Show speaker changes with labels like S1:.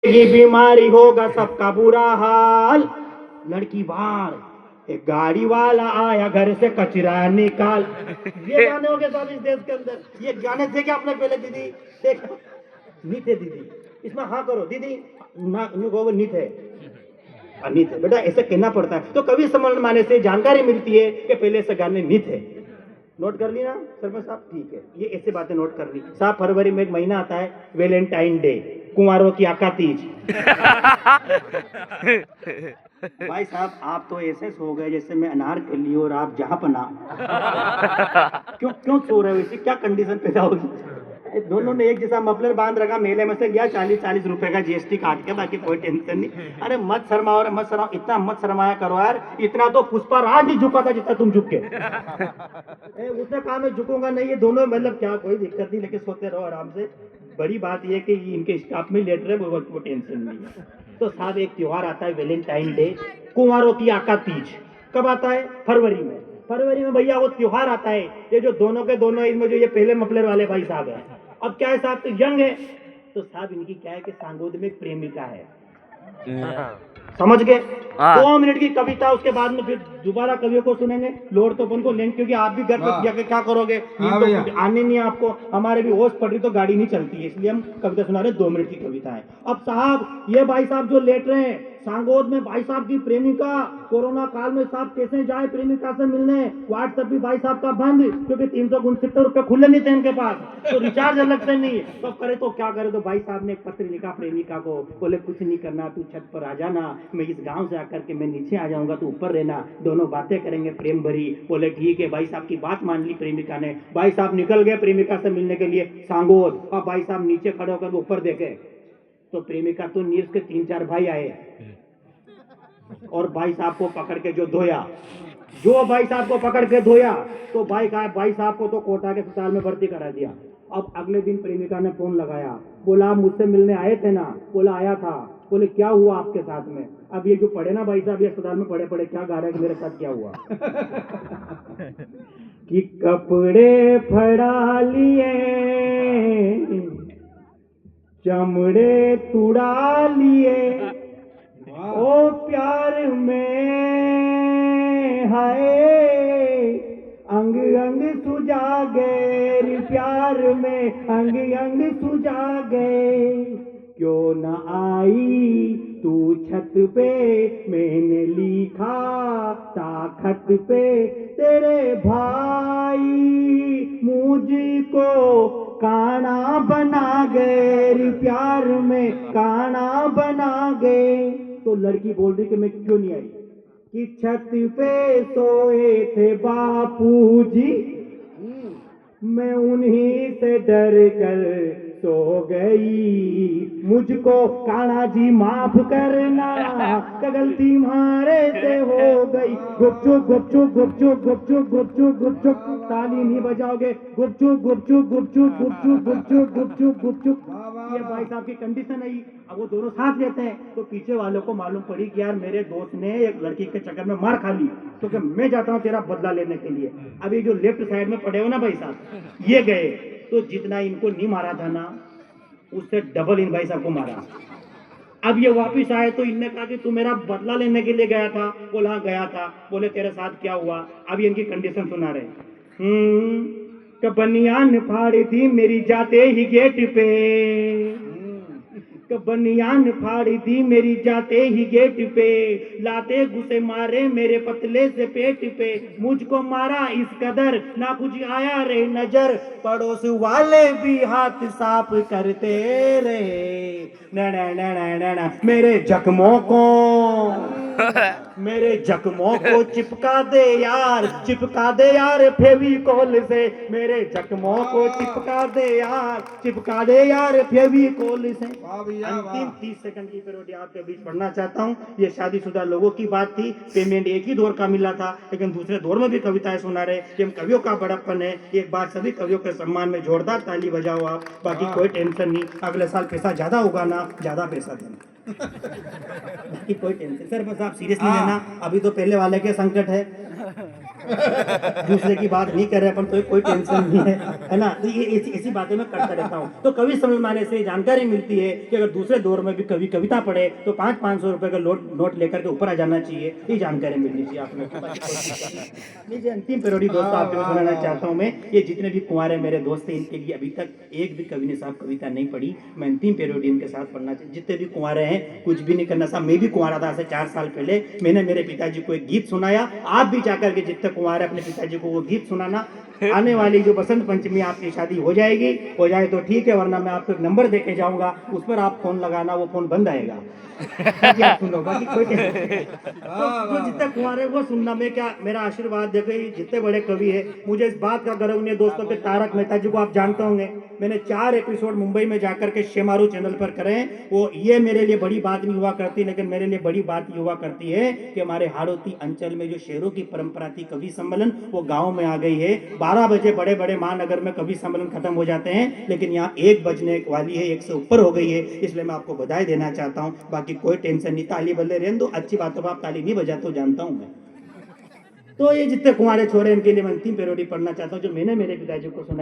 S1: ये बीमारी होगा सबका बुरा हाल। लड़की बाहर, एक गाड़ी वाला आया घर से कचरा निकाल। ये गाने हो गए सब इस देश के अंदर। ये गाने थे क्या आपने पहले दीदी देखो? नहीं थे दीदी, इसमें हाँ करो दीदी, ना कहोगे नहीं थे, नहीं थे बेटा, ऐसे कहना पड़ता है। तो कवि सम्मेलन से जानकारी मिलती है कि पहले ऐसे गाने नहीं थे। नोट कर ली ना सरपंच साहब? ठीक है, ये ऐसे बातें नोट कर ली साहब। फरवरी में एक महीना आता है वैलेंटाइन डे, कुंवारों की आका तीज। भाई साहब आप तो ऐसे सो गए जैसे मैं अनारकली और आप जहां पना। क्यों क्यों सो रहे हो? इसी क्या कंडीशन पैदा होगी? दोनों ने एक जैसा मफलर बांध रखा, मेले में से गया 40-40 रुपए का जीएसटी काट के, बाकी कोई टेंशन नहीं। अरे मत शर्माओ, अरे मत शर्माओ, इतना मत शर्माया करो यार। इतना तो पुष्पा राज नहीं झुका था जितना तुम झुक के। उसने कहा मैं झुकूंगा नहीं। ये दोनों मतलब क्या, कोई दिक्कत नहीं, लेकिन सोते रहो आराम से। बड़ी बात यह कि इनके स्टाफ में लेटर है, वो टेंशन नहीं है। तो साहब एक त्योहार आता है वैलेंटाइन डे, कुंवारों की आका तीज। कब आता है? फरवरी में। फरवरी में भैया वो त्योहार आता है। ये जो दोनों के दोनों इनमें जो ये पहले मफलर वाले भाई साहब है, अब क्या है साहब, तो यंग है। तो साहब इनकी क्या है कि सांगोद में एक प्रेमिका है, समझ गए? 2 मिनट की कविता, उसके बाद में फिर दोबारा कवियों को सुनेंगे। लोड तो अपन को लेंगे, क्योंकि आप भी घर पर जाके क्या करोगे, तो आने नहीं है आपको। हमारे भी होश पड़ रही तो गाड़ी नहीं चलती है, इसलिए हम कविता सुना रहे। 2 मिनट की कविता है। अब साहब ये भाई साहब जो लेट रहे हैं, सांगोद में भाई साहब की प्रेमिका, कोरोना काल में साहब कैसे जाए प्रेमिका से मिलने? व्हाट्सएप भी भाई साहब का बंद, क्योंकि 369 रुपए खुले नहीं थे इनके पास, तो रिचार्ज अलग से नहीं। तो करे तो क्या करे? तो भाई साहब ने एक पत्र लिखा प्रेमिका को, बोले कुछ नहीं करना, तू छत पर आ जाना, मैं इस गांव से आकर के मैं नीचे आ जाऊंगा, तू ऊपर रहना, दोनों बातें करेंगे प्रेम भरी। बोले ठीक है। भाई साहब की बात मान ली प्रेमिका ने। भाई साहब निकल गए प्रेमिका से मिलने के लिए सांगोद। और भाई साहब नीचे खड़े होकर ऊपर देखे तो प्रेमिका तो नीर के 3-4 भाई आए और भाई साहब को पकड़ के जो धोया, जो भाई साहब को पकड़ के धोया, तो भाई साहब को तो कोटा के अस्पताल में भर्ती करा दिया। अब अगले दिन प्रेमिका ने फोन लगाया, बोला आप मुझसे मिलने आए थे ना? बोला आया था। बोले क्या हुआ आपके साथ में? अब ये जो पड़े ना भाई साहब, ये अस्पताल में पड़े पड़े क्या गा रहे हैं कि मेरे साथ क्या हुआ? कि कपड़े फड़ा लिए, चमड़े तुड़ा लिए, ओ प्यार में हाय अंग अंग सुजा गए, प्यार में अंग अंग सुजा गए। क्यों न आई तू छत पे, मैंने लिखा ताखत पे, तेरे भाई मुझको काना बना गए, प्यार में काना बना गए। तो लड़की बोल रही कि मैं क्यों नहीं आई? कि छत पे सोए थे बापूजी, मैं उन्हीं से डर कर सो गई, मुझको काना जी माफ करना, गलती मारे से हो गई। गुपचुप गुपचुप गुपचुप गुपचुप गुपचुप गुपचुप, ताली नहीं बजाओगे, गुपचुप गुपचुप गुपचुप गुपचुप गुपचुप गुपचुप गुपचुप। ये भाई साहब की कंडीशन है। अब वो दोनों साथ रहते हैं, तो पीछे वालों को मालूम पड़ी कि यार मेरे दोस्त ने एक लड़की के चक्कर में मार खा ली, तो कि मैं जाता हूँ तेरा बदला लेने के लिए। अभी जो लेफ्ट साइड में पड़े हो ना भाई साहब, ये गए, तो जितना इनको नहीं मारा था ना, उससे डबल इन भाई साहब को मारा। अब ये वापिस आए तो इनने कहा कि तू मेरा बदला लेने के लिए गया था? बोला हाँ गया था। बोले तेरे साथ क्या हुआ? अब इनकी कंडीशन सुना रहे। बनियान फाड़ी थी मेरी जाते ही गेट पे, बनियान फाड़ी दी मेरी जाते ही गेट पे, लाते घुसे मारे मेरे पतले से पेट पे, मुझको मारा इस कदर ना कुछ आया रे नजर, पड़ोस वाले भी हाथ साफ करते रहे। ना मेरे जख्मों को मेरे जख्मों को चिपका दे यार, चिपका दे यार फेविकोल से, मेरे जख्मों को चिपका दे यार, चिपका दे यार फेविकोल से। अंतिम 30 सेकंड की पैरोडी आपके बीच पढ़ना चाहता हूँ। ये शादीशुदा लोगों की बात थी, पेमेंट एक ही दौर का मिला था, लेकिन दूसरे दौर में भी कविताएं सुना रहे। ये कवियों का बड़प्पन है। एक बार सभी कवियों के सम्मान में जोरदार ताली बजाओ आप। बाकी कोई टेंशन नहीं, अगले साल पैसा ज्यादा होगा ना, ज्यादा पैसा देना। बाकी कोई टेंशन सर, बस आप सीरियस नहीं लेना, अभी तो पहले वाले के संकट है। दूसरे की बात नहीं कर रहे अपन तो कोई टेंशन नहीं है ना। तो ये ऐसी बातें मैं करता रहता हूँ। तो कवि सम्मेलन से जानकारी मिलती है कि अगर दूसरे दौर में भी कवि कविता पढ़े तो 500-500 रुपए का नोट लेकर के ऊपर आ जाना चाहिए। ये जानकारी मिलनी चाहिए आप लोग को। बाकी कोई दिक्कत नहीं। लीजिए अंतिम पेरोडी दोस्तों आपके लिए सुनाना चाहता हूँ मैं। ये जितने भी कुंवारे मेरे दोस्त हैं इनके लिए अभी तक एक भी कवि ने साहब कविता नहीं पढ़ी। मैं अंतिम पेरोडी इनके साथ पढ़ना चाहिए। जितने भी कुंवारे हैं कुछ भी नहीं करना साहब। मैं भी कुंवारा था से 4 साल पहले। मैंने मेरे पिताजी को एक गीत सुनाया। आप भी जाकर के जितने कुंवारे अपने पिताजी को वो गीत सुनाना। आने वाली जो बसंत पंचमी आपकी शादी हो जाएगी, हो जाए तो ठीक है, वरना मैं आपको एक नंबर देके जाऊंगा, उस पर आप फोन लगाना, वो फोन बंद आएगा। बाकी आप सुनो, बाकी कोई तो जितने कुंवारे वो सुनना। मैं क्या मेरा आशीर्वाद देखो, ये जितने बड़े कवि है मुझे इस बात का गर्व नहीं है दोस्तों के तारक मेहता जी को आप जानते होंगे। मैंने 4 एपिसोड मुंबई में जाकर के शेमारू चैनल पर करे हैं। वो ये मेरे लिए बड़ी बात नहीं हुआ करती, लेकिन मेरे लिए बड़ी बात ये हुआ करती है कि हमारे हाड़ौती अंचल में जो शेरों की परंपरा थी कवि सम्मेलन, वो गांव में आ गई है। 12 बजे बड़े बड़े महानगर में कवि सम्मेलन खत्म हो जाते हैं, लेकिन यहाँ 1 बजने वाली है, 1 से ऊपर हो गई है। इसलिए मैं आपको बधाई देना चाहता हूँ। बाकी कोई टेंशन नहीं, ताली बल्ले रहने दो। अच्छी बातों पर आप ताली नहीं बजाते हो जानता हूँ मैं। तो ये जितने कुंवारे छोरे इनके लिए मैं अंतिम पेरोडी पढ़ना चाहता हूँ जो मैंने मेरे पिताजी को सुनाई।